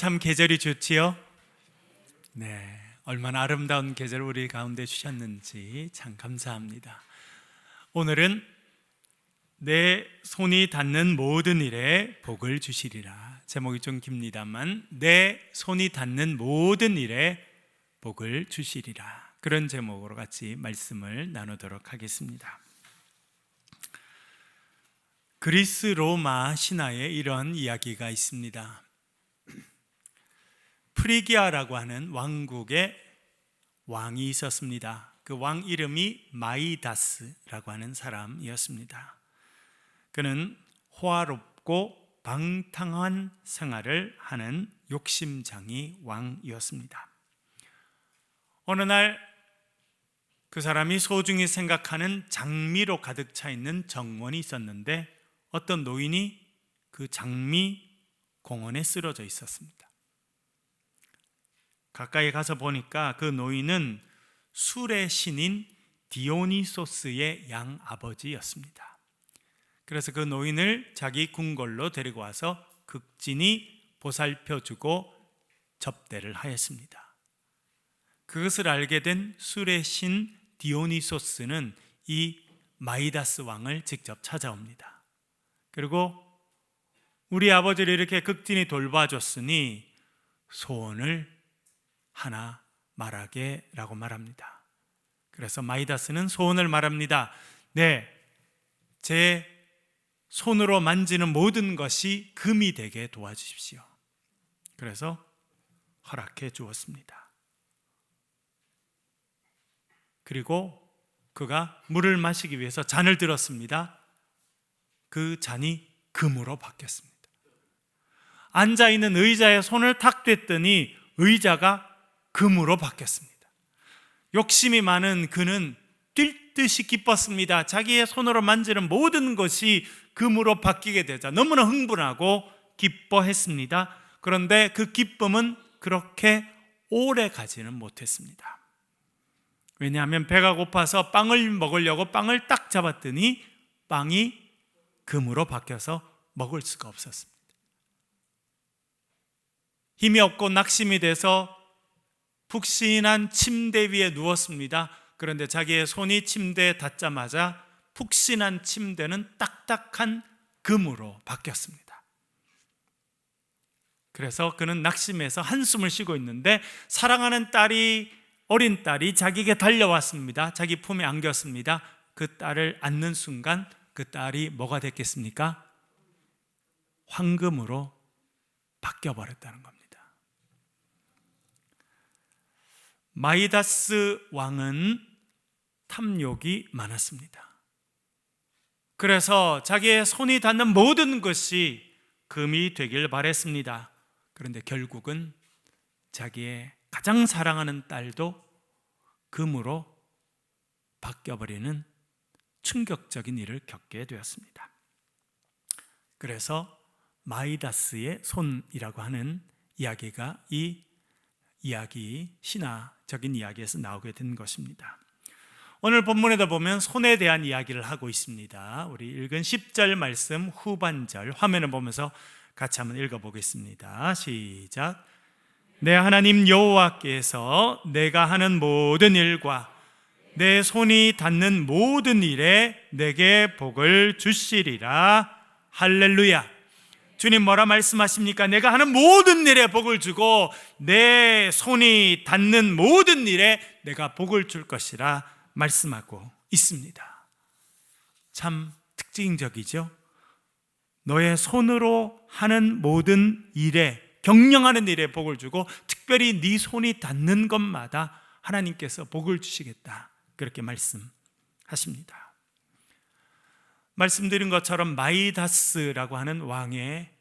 참 계절이 좋지요? 네, 얼마나 아름다운 계절 우리 가운데 주셨는지 참 감사합니다. 오늘은 내 손이 닿는 모든 일에 복을 주시리라. 제목이 좀 깁니다만 내 손이 닿는 모든 일에 복을 주시리라. 그런 제목으로 같이 말씀을 나누도록 하겠습니다. 그리스 로마 신화에 이런 이야기가 있습니다. 프리기아라고 하는 왕국에 왕이 있었습니다. 그 왕 이름이 마이다스라고 하는 사람이었습니다. 그는 호화롭고 방탕한 생활을 하는 욕심장이 왕이었습니다. 어느 날 그 사람이 소중히 생각하는 장미로 가득 차 있는 정원이 있었는데 어떤 노인이 그 장미 공원에 쓰러져 있었습니다. 가까이 가서 보니까 그 노인은 술의 신인 디오니소스의 양아버지였습니다. 그래서 그 노인을 자기 궁궐로 데리고 와서 극진히 보살펴주고 접대를 하였습니다. 그것을 알게 된 술의 신 디오니소스는 이 마이다스 왕을 직접 찾아옵니다. 그리고 우리 아버지를 이렇게 극진히 돌봐줬으니 소원을 하나 말하게 라고 말합니다. 그래서 마이다스는 소원을 말합니다. 네, 제 손으로 만지는 모든 것이 금이 되게 도와주십시오. 그래서 허락해 주었습니다. 그리고 그가 물을 마시기 위해서 잔을 들었습니다. 그 잔이 금으로 바뀌었습니다. 앉아있는 의자에 손을 탁 댔더니 의자가 금으로 바뀌었습니다. 욕심이 많은 그는 뛸 듯이 기뻤습니다. 자기의 손으로 만지는 모든 것이 금으로 바뀌게 되자 너무나 흥분하고 기뻐했습니다. 그런데 그 기쁨은 그렇게 오래 가지는 못했습니다. 왜냐하면 배가 고파서 빵을 먹으려고 빵을 딱 잡았더니 빵이 금으로 바뀌어서 먹을 수가 없었습니다. 힘이 없고 낙심이 돼서 푹신한 침대 위에 누웠습니다. 그런데 자기의 손이 침대에 닿자마자 푹신한 침대는 딱딱한 금으로 바뀌었습니다. 그래서 그는 낙심해서 한숨을 쉬고 있는데 사랑하는 어린 딸이 자기에게 달려왔습니다. 자기 품에 안겼습니다. 그 딸을 안는 순간 그 딸이 뭐가 됐겠습니까? 황금으로 바뀌어버렸다는 겁니다. 마이다스 왕은 탐욕이 많았습니다. 그래서 자기의 손이 닿는 모든 것이 금이 되길 바랬습니다. 그런데 결국은 자기의 가장 사랑하는 딸도 금으로 바뀌어버리는 충격적인 일을 겪게 되었습니다. 그래서 마이다스의 손이라고 하는 이야기가 이 이야기, 신화적인 이야기에서 나오게 된 것입니다. 오늘 본문에도 보면 손에 대한 이야기를 하고 있습니다. 우리 읽은 10절 말씀 후반절 화면을 보면서 같이 한번 읽어보겠습니다. 시작. 내 하나님 여호와께서 내가 하는 모든 일과 내 손이 닿는 모든 일에 내게 복을 주시리라. 할렐루야. 주님 뭐라 말씀하십니까? 내가 하는 모든 일에 복을 주고 내 손이 닿는 모든 일에 내가 복을 줄 것이라 말씀하고 있습니다. 참 특징적이죠? 너의 손으로 하는 모든 일에, 경영하는 일에 복을 주고 특별히 네 손이 닿는 것마다 하나님께서 복을 주시겠다, 그렇게 말씀하십니다. 말씀드린 것처럼 마이다스라고 하는 왕의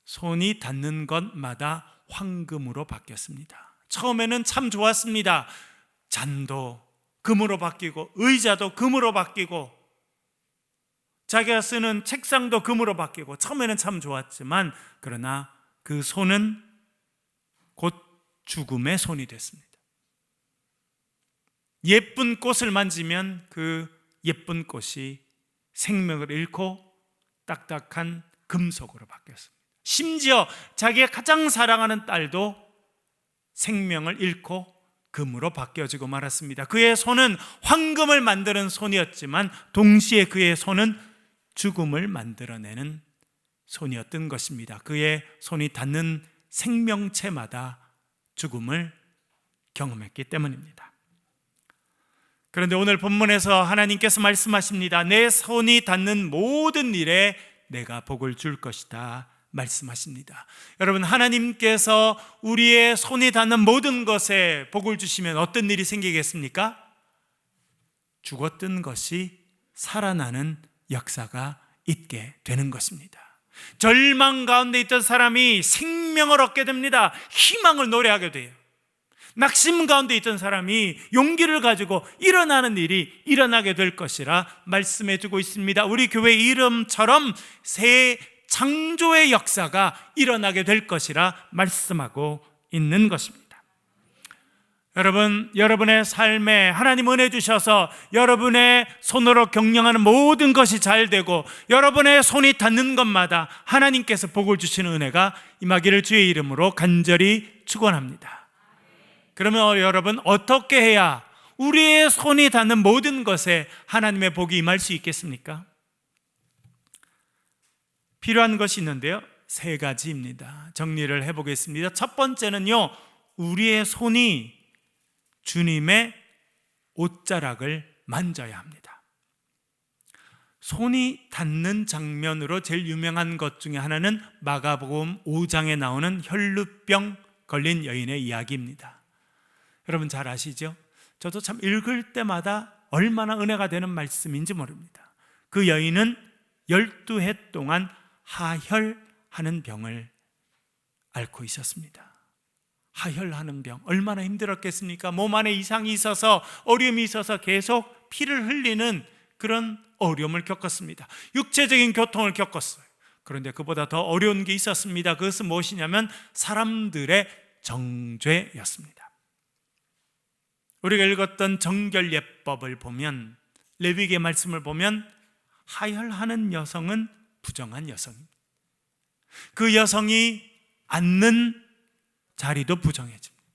손이 닿는 것마다 황금으로 바뀌었습니다. 처음에는 참 좋았습니다. 잔도 금으로 바뀌고 의자도 금으로 바뀌고 자기가 쓰는 책상도 금으로 바뀌고 처음에는 참 좋았지만 그러나 그 손은 곧 죽음의 손이 됐습니다. 예쁜 꽃을 만지면 그 예쁜 꽃이 생명을 잃고 딱딱한 금속으로 바뀌었습니다. 심지어 자기가 가장 사랑하는 딸도 생명을 잃고 금으로 바뀌어지고 말았습니다. 그의 손은 황금을 만드는 손이었지만 동시에 그의 손은 죽음을 만들어내는 손이었던 것입니다. 그의 손이 닿는 생명체마다 죽음을 경험했기 때문입니다. 그런데 오늘 본문에서 하나님께서 말씀하십니다. 내 손이 닿는 모든 일에 내가 복을 줄 것이다 말씀하십니다. 여러분, 하나님께서 우리의 손이 닿는 모든 것에 복을 주시면 어떤 일이 생기겠습니까? 죽었던 것이 살아나는 역사가 있게 되는 것입니다. 절망 가운데 있던 사람이 생명을 얻게 됩니다. 희망을 노래하게 돼요. 낙심 가운데 있던 사람이 용기를 가지고 일어나는 일이 일어나게 될 것이라 말씀해 주고 있습니다. 우리 교회 이름처럼 새 창조의 역사가 일어나게 될 것이라 말씀하고 있는 것입니다. 여러분, 여러분의 삶에 하나님 은혜 주셔서 여러분의 손으로 경영하는 모든 것이 잘 되고 여러분의 손이 닿는 것마다 하나님께서 복을 주시는 은혜가 임하기를 주의 이름으로 간절히 축원합니다. 그러면 여러분, 어떻게 해야 우리의 손이 닿는 모든 것에 하나님의 복이 임할 수 있겠습니까? 필요한 것이 있는데요, 3가지입니다. 정리를 해보겠습니다. 첫 번째는요, 우리의 손이 주님의 옷자락을 만져야 합니다. 손이 닿는 장면으로 제일 유명한 것 중에 하나는 마가복음 5장에 나오는 혈루병 걸린 여인의 이야기입니다. 여러분 잘 아시죠? 저도 참 읽을 때마다 얼마나 은혜가 되는 말씀인지 모릅니다. 그 여인은 12해 동안 하혈하는 병을 앓고 있었습니다. 하혈하는 병, 얼마나 힘들었겠습니까? 몸 안에 이상이 있어서, 어려움이 있어서 계속 피를 흘리는 그런 어려움을 겪었습니다. 육체적인 고통을 겪었어요. 그런데 그보다 더 어려운 게 있었습니다. 그것은 무엇이냐면 사람들의 정죄였습니다. 우리가 읽었던 정결예법을 보면, 레위기의 말씀을 보면 하혈하는 여성은 부정한 여성입니다. 그 여성이 앉는 자리도 부정해집니다.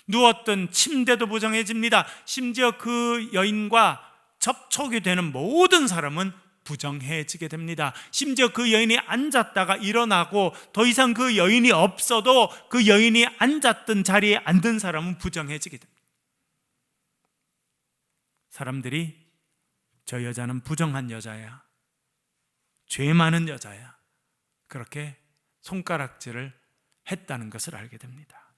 누웠던 침대도 부정해집니다. 심지어 그 여인과 접촉이 되는 모든 사람은 부정해지게 됩니다. 심지어 그 여인이 앉았다가 일어나고 더 이상 그 여인이 없어도 그 여인이 앉았던 자리에 앉은 사람은 부정해지게 됩니다. 사람들이 저 여자는 부정한 여자야, 죄 많은 여자야, 그렇게 손가락질을 했다는 것을 알게 됩니다.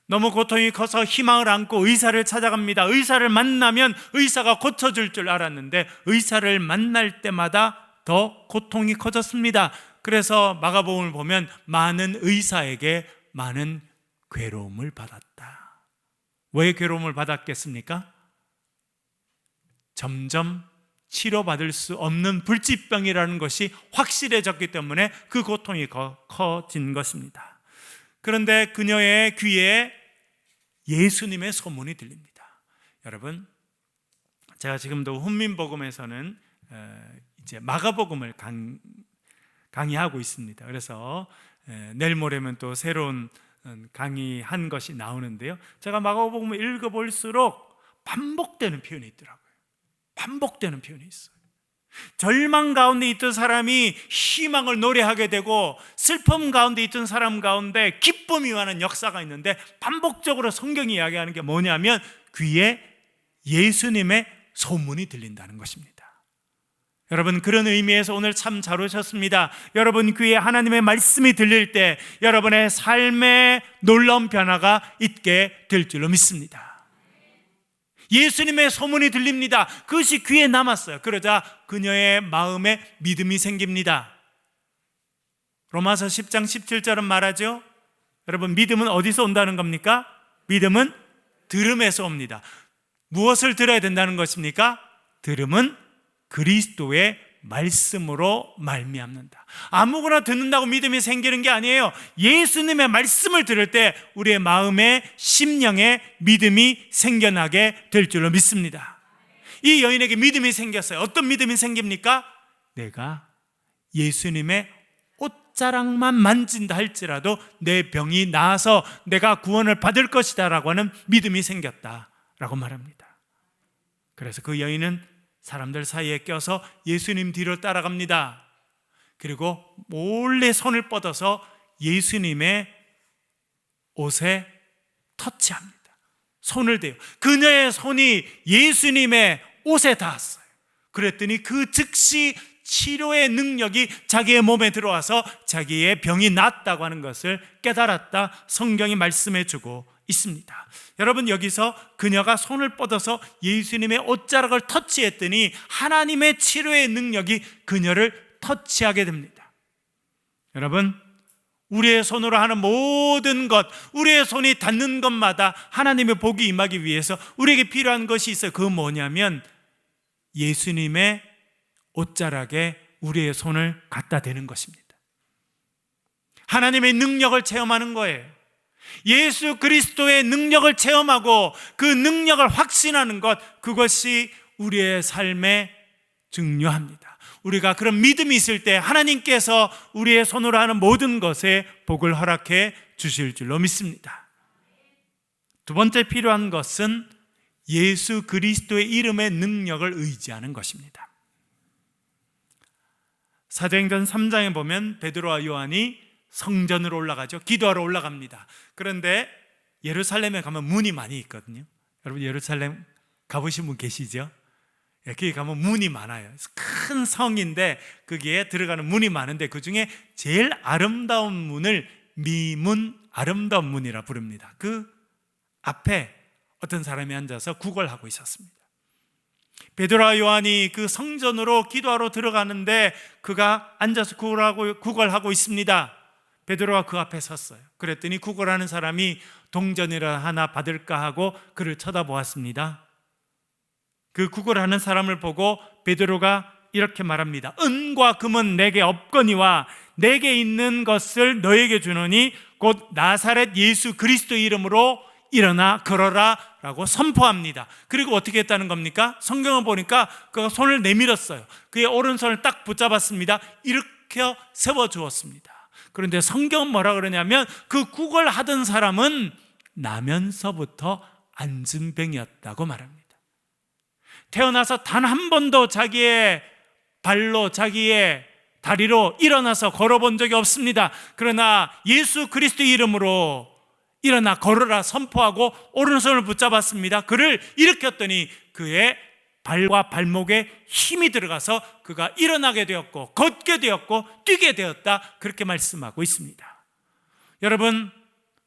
너무 고통이 커서 희망을 안고 의사를 찾아갑니다. 의사를 만나면 의사가 고쳐줄 줄 알았는데 의사를 만날 때마다 더 고통이 커졌습니다. 그래서 마가복음을 보면 많은 의사에게 많은 괴로움을 받았다. 왜 괴로움을 받았겠습니까? 점점 치료받을 수 없는 불치병이라는 것이 확실해졌기 때문에 그 고통이 커진 것입니다. 그런데 그녀의 귀에 예수님의 소문이 들립니다. 여러분, 제가 지금도 훈민복음에서는 이제 마가복음을 강의하고 있습니다. 그래서 내일 모레면 또 새로운 강의한 것이 나오는데요, 제가 마가복음을 읽어볼수록 반복되는 표현이 있더라고요. 반복되는 표현이 있어요. 절망 가운데 있던 사람이 희망을 노래하게 되고, 슬픔 가운데 있던 사람 가운데 기쁨이 와는 역사가 있는데, 반복적으로 성경이 이야기하는 게 뭐냐면 귀에 예수님의 소문이 들린다는 것입니다. 여러분, 그런 의미에서 오늘 참 잘 오셨습니다. 여러분 귀에 하나님의 말씀이 들릴 때 여러분의 삶에 놀라운 변화가 있게 될 줄로 믿습니다. 예수님의 소문이 들립니다. 그것이 귀에 남았어요. 그러자 그녀의 마음에 믿음이 생깁니다. 로마서 10장 17절은 말하죠. 여러분, 믿음은 어디서 온다는 겁니까? 믿음은 들음에서 옵니다. 무엇을 들어야 된다는 것입니까? 들음은 그리스도의 말씀으로 말미암는다. 아무거나 듣는다고 믿음이 생기는 게 아니에요. 예수님의 말씀을 들을 때 우리의 마음에, 심령에 믿음이 생겨나게 될 줄로 믿습니다. 이 여인에게 믿음이 생겼어요. 어떤 믿음이 생깁니까? 내가 예수님의 옷자락만 만진다 할지라도 내 병이 나아서 내가 구원을 받을 것이다 라고 하는 믿음이 생겼다라고 말합니다. 그래서 그 여인은 사람들 사이에 껴서 예수님 뒤로 따라갑니다. 그리고 몰래 손을 뻗어서 예수님의 옷에 터치합니다. 손을 대요. 그녀의 손이 예수님의 옷에 닿았어요. 그랬더니 그 즉시 치료의 능력이 자기의 몸에 들어와서 자기의 병이 낫다고 하는 것을 깨달았다 성경이 말씀해 주고 있습니다. 여러분, 여기서 그녀가 손을 뻗어서 예수님의 옷자락을 터치했더니 하나님의 치료의 능력이 그녀를 터치하게 됩니다. 여러분, 우리의 손으로 하는 모든 것, 우리의 손이 닿는 것마다 하나님의 복이 임하기 위해서 우리에게 필요한 것이 있어요. 그건 뭐냐면 예수님의 옷자락에 우리의 손을 갖다 대는 것입니다. 하나님의 능력을 체험하는 거예요. 예수 그리스도의 능력을 체험하고 그 능력을 확신하는 것, 그것이 우리의 삶에 중요합니다. 우리가 그런 믿음이 있을 때 하나님께서 우리의 손으로 하는 모든 것에 복을 허락해 주실 줄로 믿습니다. 두 번째 필요한 것은 예수 그리스도의 이름의 능력을 의지하는 것입니다. 사도행전 3장에 보면 베드로와 요한이 성전으로 올라가죠. 기도하러 올라갑니다. 그런데 예루살렘에 가면 문이 많이 있거든요. 여러분, 예루살렘 가보신 분 계시죠? 거기 가면 문이 많아요. 큰 성인데 거기에 들어가는 문이 많은데 그 중에 제일 아름다운 문을 미문, 아름다운 문이라 부릅니다. 그 앞에 어떤 사람이 앉아서 구걸하고 있었습니다. 베드로와 요한이 그 성전으로 기도하러 들어가는데 그가 앉아서 구걸하고 있습니다. 베드로가 그 앞에 섰어요. 그랬더니 구걸하는 사람이 동전이라 하나 받을까 하고 그를 쳐다보았습니다. 그 구걸하는 사람을 보고 베드로가 이렇게 말합니다. 은과 금은 내게 없거니와 내게 있는 것을 너에게 주노니 곧 나사렛 예수 그리스도 이름으로 일어나 걸어라 라고 선포합니다. 그리고 어떻게 했다는 겁니까? 성경을 보니까 그가 손을 내밀었어요. 그의 오른손을 딱 붙잡았습니다. 일으켜 세워주었습니다. 그런데 성경은 뭐라 그러냐면 그 구걸하던 사람은 나면서부터 안진병이었다고 말합니다. 태어나서 단 한 번도 자기의 발로, 자기의 다리로 일어나서 걸어본 적이 없습니다. 그러나 예수 그리스도 이름으로 일어나 걸어라 선포하고 오른손을 붙잡았습니다. 그를 일으켰더니 그의 발과 발목에 힘이 들어가서 그가 일어나게 되었고 걷게 되었고 뛰게 되었다, 그렇게 말씀하고 있습니다. 여러분,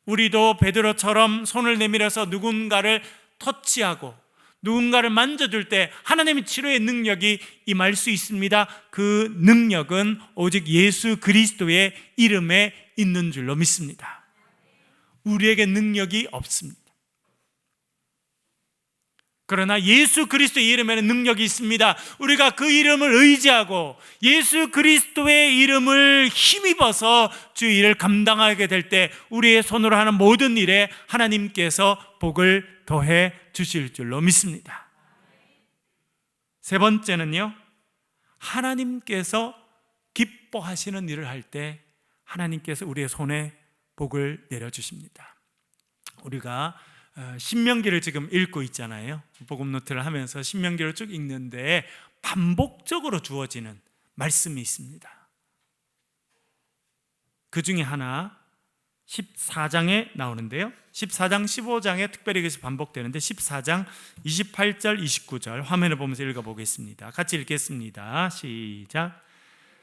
우리도 베드로처럼 손을 내밀어서 누군가를 터치하고 누군가를 만져줄 때 하나님의 치료의 능력이 임할 수 있습니다. 그 능력은 오직 예수 그리스도의 이름에 있는 줄로 믿습니다. 우리에게 능력이 없습니다. 그러나 예수 그리스도의 이름에는 능력이 있습니다. 우리가 그 이름을 의지하고 예수 그리스도의 이름을 힘입어서 주의 일을 감당하게 될 때 우리의 손으로 하는 모든 일에 하나님께서 복을 더해 주실 줄로 믿습니다. 세 번째는요, 하나님께서 기뻐하시는 일을 할 때 하나님께서 우리의 손에 복을 내려주십니다. 우리가 신명기를 지금 읽고 있잖아요. 복음 노트를 하면서 신명기를 쭉 읽는데 반복적으로 주어지는 말씀이 있습니다. 그 중에 하나 14장에 나오는데요, 14장 15장에 특별히 그것이 반복되는데 14장 28절 29절 화면을 보면서 읽어보겠습니다. 같이 읽겠습니다. 시작.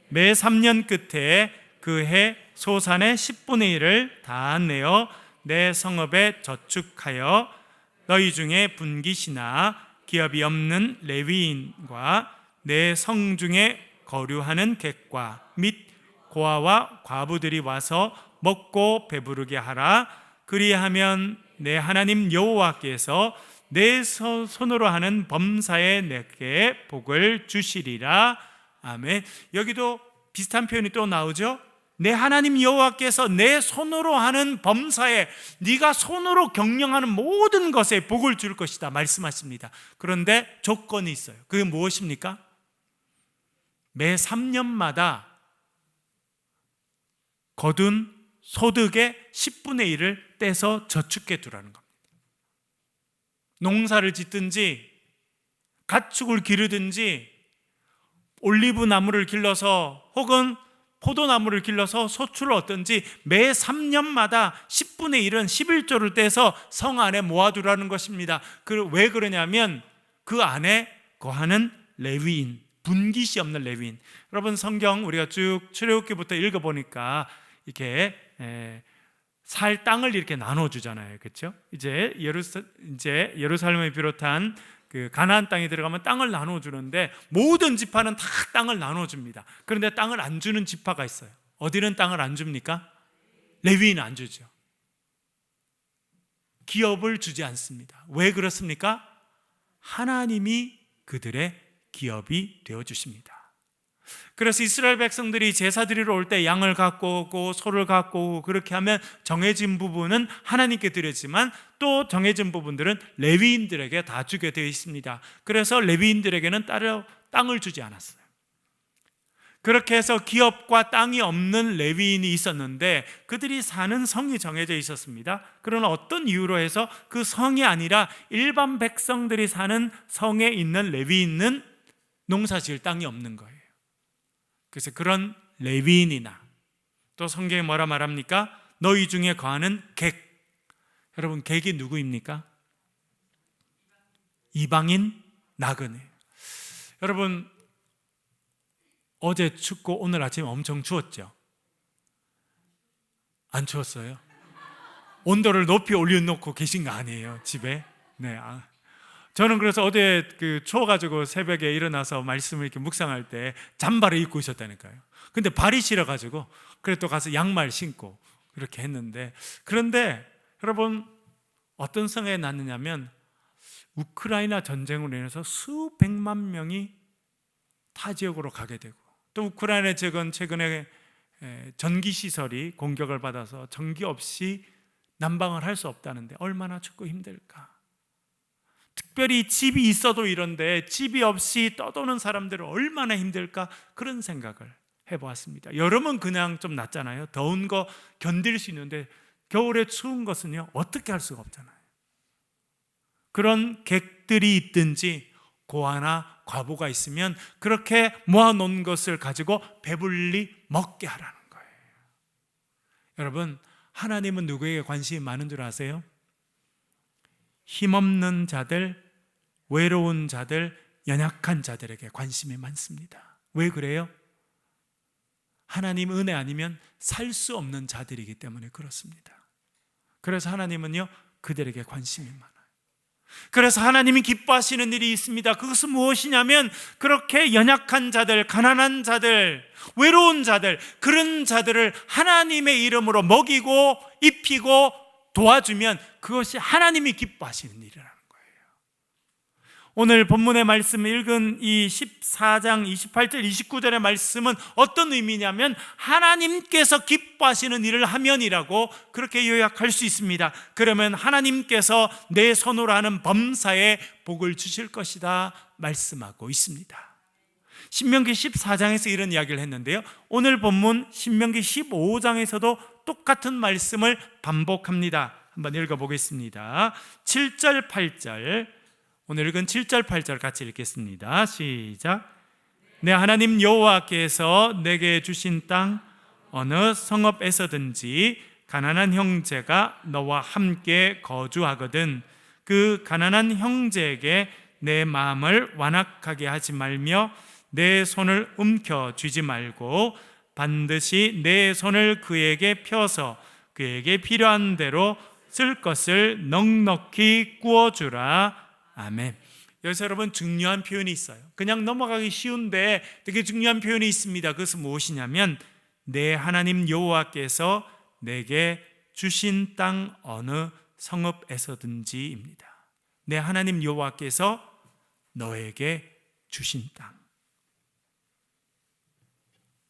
매 3년 끝에 그 해 소산의 10분의 1을 다 내어 내 성읍에 저축하여 너희 중에 분깃이나 기업이 없는 레위인과 내 성중에 거류하는 객과 및 고아와 과부들이 와서 먹고 배부르게 하라. 그리하면 내 하나님 여호와께서 내 손으로 하는 범사에 내게 복을 주시리라. 아멘. 여기도 비슷한 표현이 또 나오죠. 내 하나님 여호와께서 내 손으로 하는 범사에, 네가 손으로 경영하는 모든 것에 복을 줄 것이다 말씀하십니다. 그런데 조건이 있어요. 그게 무엇입니까? 매 3년마다 거둔 소득의 10분의 1을 떼서 저축해 두라는 겁니다. 농사를 짓든지 가축을 기르든지 올리브 나무를 길러서 혹은 포도나무를 길러서 소출을 얻든지 매 3년마다 10분의 1은 11조를 떼서 성 안에 모아두라는 것입니다. 왜 그러냐면 그 안에 거하는 레위인, 분깃이 없는 레위인. 여러분 성경 우리가 쭉 출애굽기부터 읽어보니까 이렇게 살 땅을 이렇게 나눠주잖아요, 그렇죠? 이제 예루살렘을 비롯한 그 가나안 땅에 들어가면 땅을 나눠주는데 모든 지파는 다 땅을 나눠줍니다. 그런데 땅을 안 주는 지파가 있어요. 어디는 땅을 안 줍니까? 레위인은 안 주죠. 기업을 주지 않습니다. 왜 그렇습니까? 하나님이 그들의 기업이 되어주십니다. 그래서 이스라엘 백성들이 제사 드리러 올 때 양을 갖고 오고 소를 갖고 오고 그렇게 하면 정해진 부분은 하나님께 드렸지만 또 정해진 부분들은 레위인들에게 다 주게 되어 있습니다. 그래서 레위인들에게는 따로 땅을 주지 않았어요. 그렇게 해서 기업과 땅이 없는 레위인이 있었는데 그들이 사는 성이 정해져 있었습니다. 그러나 어떤 이유로 해서 그 성이 아니라 일반 백성들이 사는 성에 있는 레위인은 농사 지을 땅이 없는 거예요. 그래서 그런 레위인이나 또 성경에 뭐라 말합니까? 너희 중에 거하는 객. 여러분 객이 누구입니까? 이방인 나그네. 여러분 어제 춥고 오늘 아침에 엄청 추웠죠? 안 추웠어요? 온도를 높이 올려놓고 계신 거 아니에요? 집에? 네. 저는 그래서 어제 추워가지고 새벽에 일어나서 말씀을 이렇게 묵상할 때 잠바를 입고 있었다니까요. 근데 발이 시려가지고 그래 또 가서 양말 신고 그렇게 했는데, 그런데 여러분 어떤 성에 났느냐면 우크라이나 전쟁으로 인해서 수백만 명이 타 지역으로 가게 되고 또 우크라이나 지역은 최근에 전기시설이 공격을 받아서 전기 없이 난방을 할 수 없다는데 얼마나 춥고 힘들까. 특별히 집이 있어도 이런데 집이 없이 떠도는 사람들은 얼마나 힘들까, 그런 생각을 해보았습니다. 여름은 그냥 좀 낫잖아요. 더운 거 견딜 수 있는데 겨울에 추운 것은요 어떻게 할 수가 없잖아요. 그런 객들이 있든지 고아나 과부가 있으면 그렇게 모아놓은 것을 가지고 배불리 먹게 하라는 거예요. 여러분 하나님은 누구에게 관심이 많은 줄 아세요? 힘없는 자들, 외로운 자들, 연약한 자들에게 관심이 많습니다. 왜 그래요? 하나님 은혜 아니면 살 수 없는 자들이기 때문에 그렇습니다. 그래서 하나님은요 그들에게 관심이 많아요. 그래서 하나님이 기뻐하시는 일이 있습니다. 그것은 무엇이냐면 그렇게 연약한 자들, 가난한 자들, 외로운 자들, 그런 자들을 하나님의 이름으로 먹이고 입히고 도와주면 그것이 하나님이 기뻐하시는 일이라는 거예요. 오늘 본문의 말씀 읽은 이 14장 28절 29절의 말씀은 어떤 의미냐면 하나님께서 기뻐하시는 일을 하면이라고 그렇게 요약할 수 있습니다. 그러면 하나님께서 내 손으로 하는 범사에 복을 주실 것이다 말씀하고 있습니다. 신명기 14장에서 이런 이야기를 했는데요, 오늘 본문 신명기 15장에서도 똑같은 말씀을 반복합니다. 한번 읽어보겠습니다. 7절 8절, 오늘 읽은 7절 8절 같이 읽겠습니다. 시작. 내 하나님 여호와께서 내게 주신 땅 어느 성읍에서든지 가난한 형제가 너와 함께 거주하거든 그 가난한 형제에게 내 마음을 완악하게 하지 말며 내 손을 움켜쥐지 말고 반드시 내 손을 그에게 펴서 그에게 필요한 대로 쓸 것을 넉넉히 구워주라. 아멘. 여기서 여러분 중요한 표현이 있어요. 그냥 넘어가기 쉬운데 되게 중요한 표현이 있습니다. 그것은 무엇이냐면 내 하나님 여호와께서 내게 주신 땅 어느 성읍에서든지입니다. 내 하나님 여호와께서 너에게 주신 땅,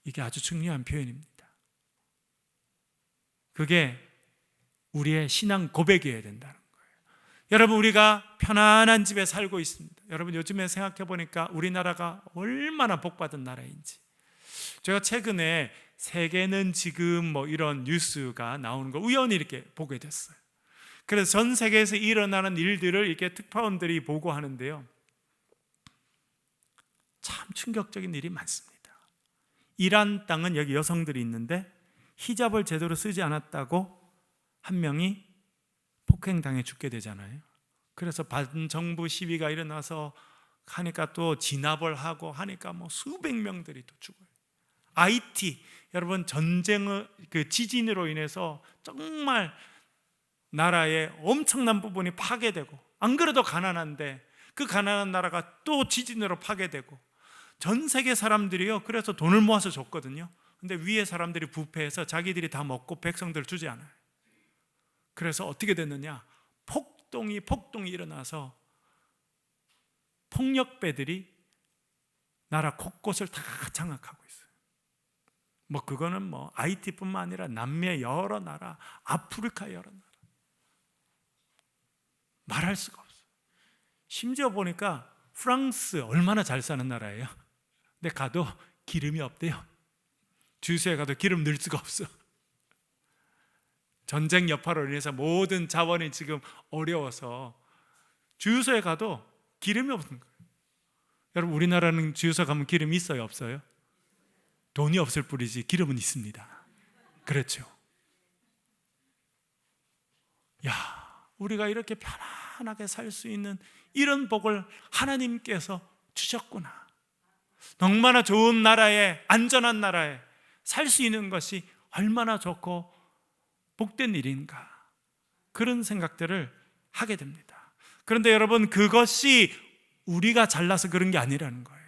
이게 아주 중요한 표현입니다. 그게 우리의 신앙 고백이어야 된다는 거예요. 여러분 우리가 편안한 집에 살고 있습니다. 여러분 요즘에 생각해 보니까 우리나라가 얼마나 복받은 나라인지. 제가 최근에 세계는 지금 뭐 이런 뉴스가 나오는 걸 우연히 이렇게 보게 됐어요. 그래서 전 세계에서 일어나는 일들을 이렇게 특파원들이 보고하는데요, 참 충격적인 일이 많습니다. 이란 땅은 여기 여성들이 있는데 히잡을 제대로 쓰지 않았다고 한 명이 폭행당해 죽게 되잖아요. 그래서 반정부 시위가 일어나서 하니까 또 진압을 하고 하니까 뭐 수백 명들이 또 죽어요. IT, 여러분 전쟁의 그 지진으로 인해서 정말 나라의 엄청난 부분이 파괴되고, 안 그래도 가난한데 그 가난한 나라가 또 지진으로 파괴되고, 전 세계 사람들이요 그래서 돈을 모아서 줬거든요. 근데 위에 사람들이 부패해서 자기들이 다 먹고 백성들 주지 않아요. 그래서 어떻게 됐느냐, 폭동이 일어나서 폭력배들이 나라 곳곳을 다 장악하고 있어요. 뭐 그거는 뭐 IT뿐만 아니라 남미의 여러 나라, 아프리카 여러 나라, 말할 수가 없어요. 심지어 보니까 프랑스 얼마나 잘 사는 나라예요. 근데 가도 기름이 없대요. 주유소에 가도 기름 넣을 수가 없어. 전쟁 여파로 인해서 모든 자원이 지금 어려워서 주유소에 가도 기름이 없는 거예요. 여러분, 우리나라는 주유소 가면 기름이 있어요, 없어요? 돈이 없을 뿐이지 기름은 있습니다. 그렇죠? 야, 우리가 이렇게 편안하게 살 수 있는 이런 복을 하나님께서 주셨구나. 얼마나 좋은 나라에, 안전한 나라에 살 수 있는 것이 얼마나 좋고 복된 일인가, 그런 생각들을 하게 됩니다. 그런데 여러분, 그것이 우리가 잘나서 그런 게 아니라는 거예요.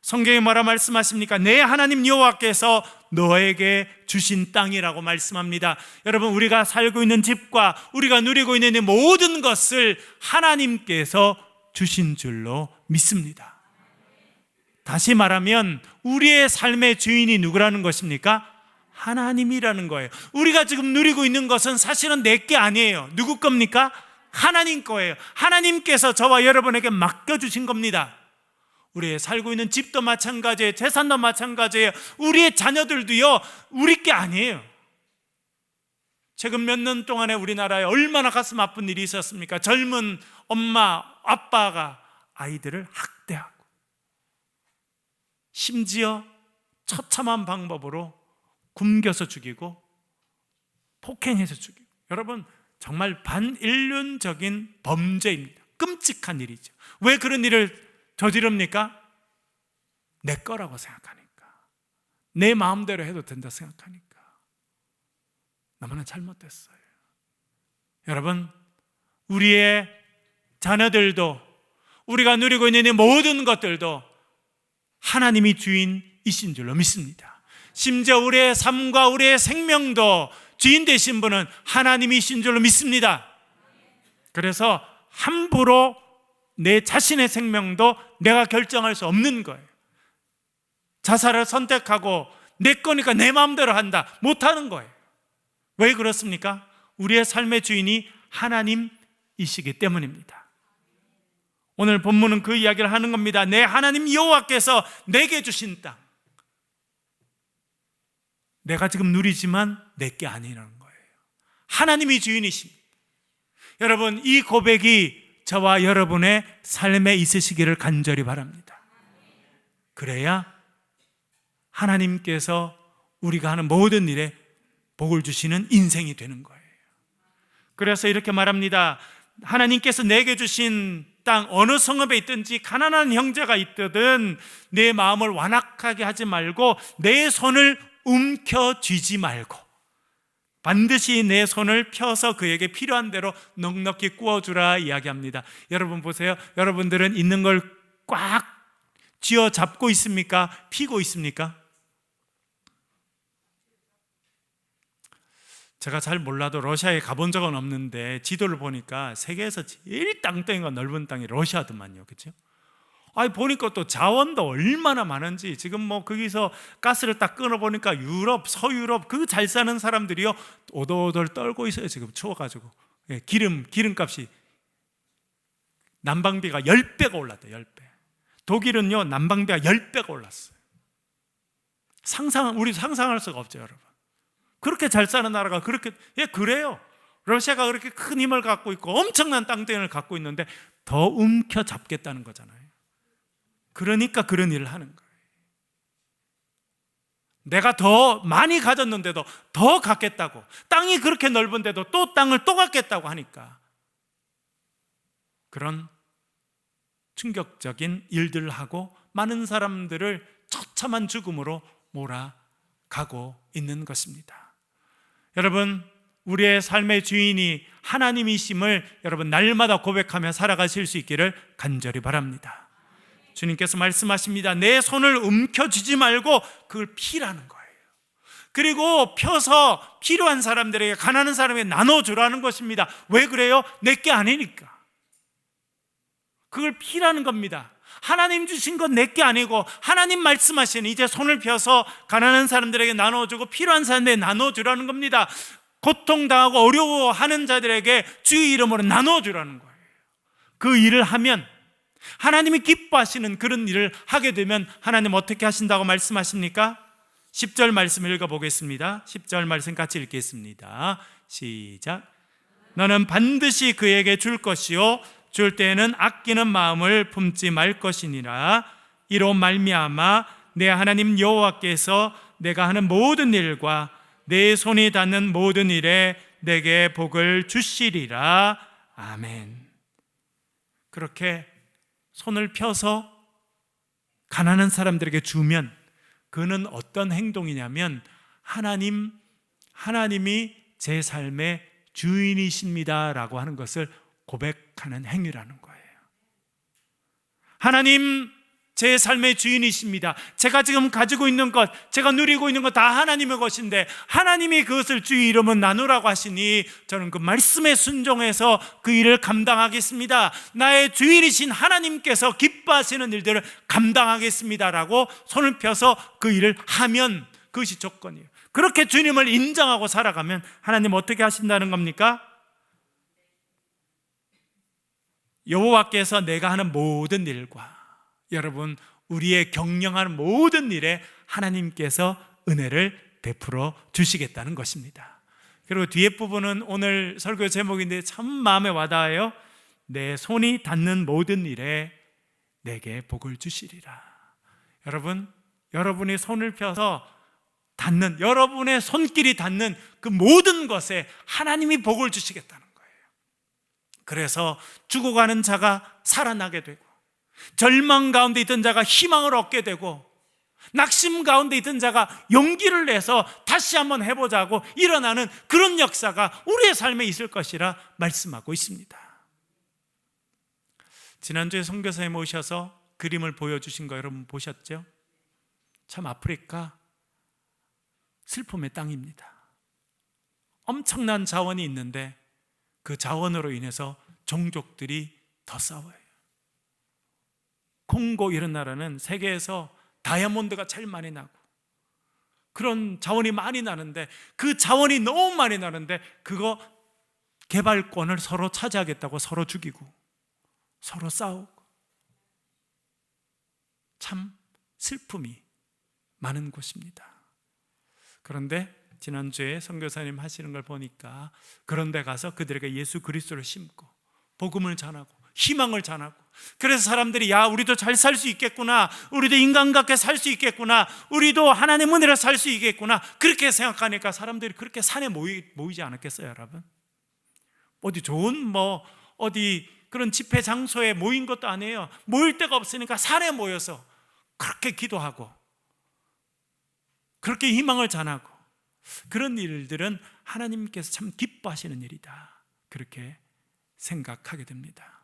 성경에 뭐라 말씀하십니까? 내 하나님 여호와께서 너에게 주신 땅이라고 말씀합니다. 여러분, 우리가 살고 있는 집과 우리가 누리고 있는 이 모든 것을 하나님께서 주신 줄로 믿습니다. 다시 말하면 우리의 삶의 주인이 누구라는 것입니까? 하나님이라는 거예요. 우리가 지금 누리고 있는 것은 사실은 내 게 아니에요. 누구 겁니까? 하나님 거예요. 하나님께서 저와 여러분에게 맡겨주신 겁니다. 우리의 살고 있는 집도 마찬가지예요. 재산도 마찬가지예요. 우리의 자녀들도요, 우리 게 아니에요. 최근 몇 년 동안에 우리나라에 얼마나 가슴 아픈 일이 있었습니까? 젊은 엄마, 아빠가 아이들을 학대하고, 심지어 처참한 방법으로 굶겨서 죽이고 폭행해서 죽이고, 여러분 정말 반인륜적인 범죄입니다. 끔찍한 일이죠. 왜 그런 일을 저지릅니까? 내 거라고 생각하니까, 내 마음대로 해도 된다 생각하니까. 너무나 잘못됐어요. 여러분, 우리의 자녀들도, 우리가 누리고 있는 이 모든 것들도 하나님이 주인이신 줄로 믿습니다. 심지어 우리의 삶과 우리의 생명도 주인 되신 분은 하나님이신 줄로 믿습니다. 그래서 함부로 내 자신의 생명도 내가 결정할 수 없는 거예요. 자살을 선택하고 내 거니까 내 마음대로 한다, 못하는 거예요. 왜 그렇습니까? 우리의 삶의 주인이 하나님이시기 때문입니다. 오늘 본문은 그 이야기를 하는 겁니다. 내 하나님 여호와께서 내게 주신 땅, 내가 지금 누리지만 내게 아니라는 거예요. 하나님이 주인이십니다. 여러분, 이 고백이 저와 여러분의 삶에 있으시기를 간절히 바랍니다. 그래야 하나님께서 우리가 하는 모든 일에 복을 주시는 인생이 되는 거예요. 그래서 이렇게 말합니다. 하나님께서 내게 주신 땅, 어느 성읍에 있든지 가난한 형제가 있거든 내 마음을 완악하게 하지 말고 내 손을 움켜쥐지 말고 반드시 내 손을 펴서 그에게 필요한 대로 넉넉히 구워주라 이야기합니다. 여러분 보세요. 여러분들은 있는 걸 꽉 쥐어 잡고 있습니까? 피고 있습니까? 제가 잘 몰라도 러시아에 가본 적은 없는데 지도를 보니까 세계에서 제일 땅덩이가 넓은 땅이 러시아더만요. 그렇죠? 아니, 보니까 또 자원도 얼마나 많은지, 지금 뭐 거기서 가스를 딱 끊어보니까 유럽, 서유럽 그 잘 사는 사람들이요 오돌오돌 떨고 있어요. 지금 추워가지고. 예, 기름값이 난방비가 10배가 올랐대요. 10배. 독일은요 난방비가 10배가 올랐어요. 우리 상상할 수가 없죠, 여러분. 그렇게 잘 사는 나라가 그래요. 러시아가 그렇게 큰 힘을 갖고 있고 엄청난 땅덩이를 갖고 있는데 더 움켜잡겠다는 거잖아요. 그러니까 그런 일을 하는 거예요. 내가 더 많이 가졌는데도 더 갖겠다고, 땅이 그렇게 넓은데도 또 땅을 또 갖겠다고 하니까 그런 충격적인 일들을 하고 많은 사람들을 처참한 죽음으로 몰아가고 있는 것입니다. 여러분, 우리의 삶의 주인이 하나님이심을 여러분 날마다 고백하며 살아가실 수 있기를 간절히 바랍니다. 주님께서 말씀하십니다. 내 손을 움켜쥐지 말고 그걸 피라는 거예요. 그리고 펴서 필요한 사람들에게, 가난한 사람에게 나눠주라는 것입니다. 왜 그래요? 내게 아니니까. 그걸 피라는 겁니다. 하나님 주신 건 내게 아니고 하나님 말씀하시는, 이제 손을 펴서 가난한 사람들에게 나눠주고 필요한 사람들에게 나눠주라는 겁니다. 고통당하고 어려워하는 자들에게 주의 이름으로 나눠주라는 거예요. 그 일을 하면, 하나님이 기뻐하시는 그런 일을 하게 되면 하나님 어떻게 하신다고 말씀하십니까? 10절 말씀 읽어보겠습니다. 10절 말씀 같이 읽겠습니다. 시작. 너는 반드시 그에게 줄 것이요 줄 때에는 아끼는 마음을 품지 말 것이니라. 이로 말미암아 내 하나님 여호와께서 내가 하는 모든 일과 내 손이 닿는 모든 일에 내게 복을 주시리라. 아멘. 그렇게 손을 펴서 가난한 사람들에게 주면 그는 어떤 행동이냐면 하나님이 제 삶의 주인이십니다라고 하는 것을 고백하는 행위라는 거예요. 하나님, 제 삶의 주인이십니다. 제가 지금 가지고 있는 것, 제가 누리고 있는 것 다 하나님의 것인데 하나님이 그것을 주의 이름은 나누라고 하시니 저는 그 말씀에 순종해서 그 일을 감당하겠습니다. 나의 주인이신 하나님께서 기뻐하시는 일들을 감당하겠습니다라고 손을 펴서 그 일을 하면 그것이 조건이에요. 그렇게 주님을 인정하고 살아가면 하나님 어떻게 하신다는 겁니까? 여호와께서 내가 하는 모든 일과, 여러분, 우리의 경영하는 모든 일에 하나님께서 은혜를 베풀어 주시겠다는 것입니다. 그리고 뒤에 부분은 오늘 설교 제목인데 참 마음에 와닿아요. 내 손이 닿는 모든 일에 내게 복을 주시리라. 여러분, 여러분이 손을 펴서 닿는, 여러분의 손길이 닿는 그 모든 것에 하나님이 복을 주시겠다는 거예요. 그래서 죽어가는 자가 살아나게 되고, 절망 가운데 있던 자가 희망을 얻게 되고, 낙심 가운데 있던 자가 용기를 내서 다시 한번 해보자고 일어나는 그런 역사가 우리의 삶에 있을 것이라 말씀하고 있습니다. 지난주에 선교사님 오셔서 그림을 보여주신 거 여러분 보셨죠? 참 아프리카 슬픔의 땅입니다. 엄청난 자원이 있는데 그 자원으로 인해서 종족들이 더 싸워요. 콩고 이런 나라는 세계에서 다이아몬드가 제일 많이 나고 그런 자원이 많이 나는데, 그 자원이 너무 많이 나는데 그거 개발권을 서로 차지하겠다고 서로 죽이고 서로 싸우고, 참 슬픔이 많은 곳입니다. 그런데 지난주에 선교사님 하시는 걸 보니까 그런 데 가서 그들에게 예수 그리스도를 심고 복음을 전하고 희망을 전하고, 그래서 사람들이 야, 우리도 잘 살 수 있겠구나, 우리도 인간답게 살 수 있겠구나, 우리도 하나님의 은혜로 살 수 있겠구나, 그렇게 생각하니까 사람들이 그렇게 산에 모이지 않았겠어요, 여러분? 어디 좋은 어디 그런 집회 장소에 모인 것도 아니에요. 모일 데가 없으니까 산에 모여서 그렇게 기도하고 그렇게 희망을 전하고, 그런 일들은 하나님께서 참 기뻐하시는 일이다, 그렇게 생각하게 됩니다.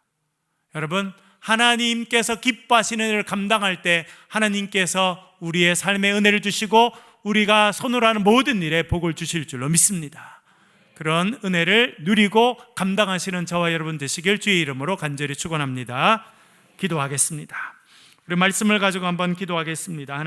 여러분, 하나님께서 기뻐하시는 일을 감당할 때 하나님께서 우리의 삶에 은혜를 주시고 우리가 손으로 하는 모든 일에 복을 주실 줄로 믿습니다. 그런 은혜를 누리고 감당하시는 저와 여러분 되시길 주의 이름으로 간절히 축원합니다. 기도하겠습니다. 우리 말씀을 가지고 한번 기도하겠습니다.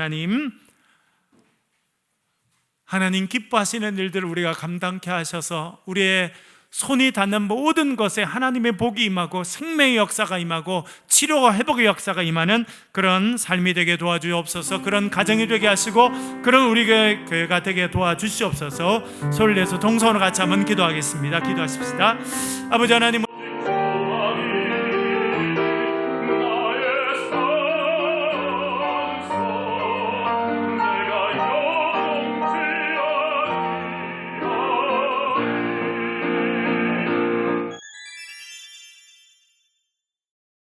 하나님 기뻐하시는 일들을 우리가 감당케 하셔서 우리의 손이 닿는 모든 것에 하나님의 복이 임하고 생명의 역사가 임하고 치료와 회복의 역사가 임하는 그런 삶이 되게 도와주옵소서. 그런 가정이 되게 하시고 그런 우리 교회가 되게 도와주시옵소서. 소리를 내서 동성으로 같이 한번 기도하겠습니다. 기도하십시다. 아버지 하나님,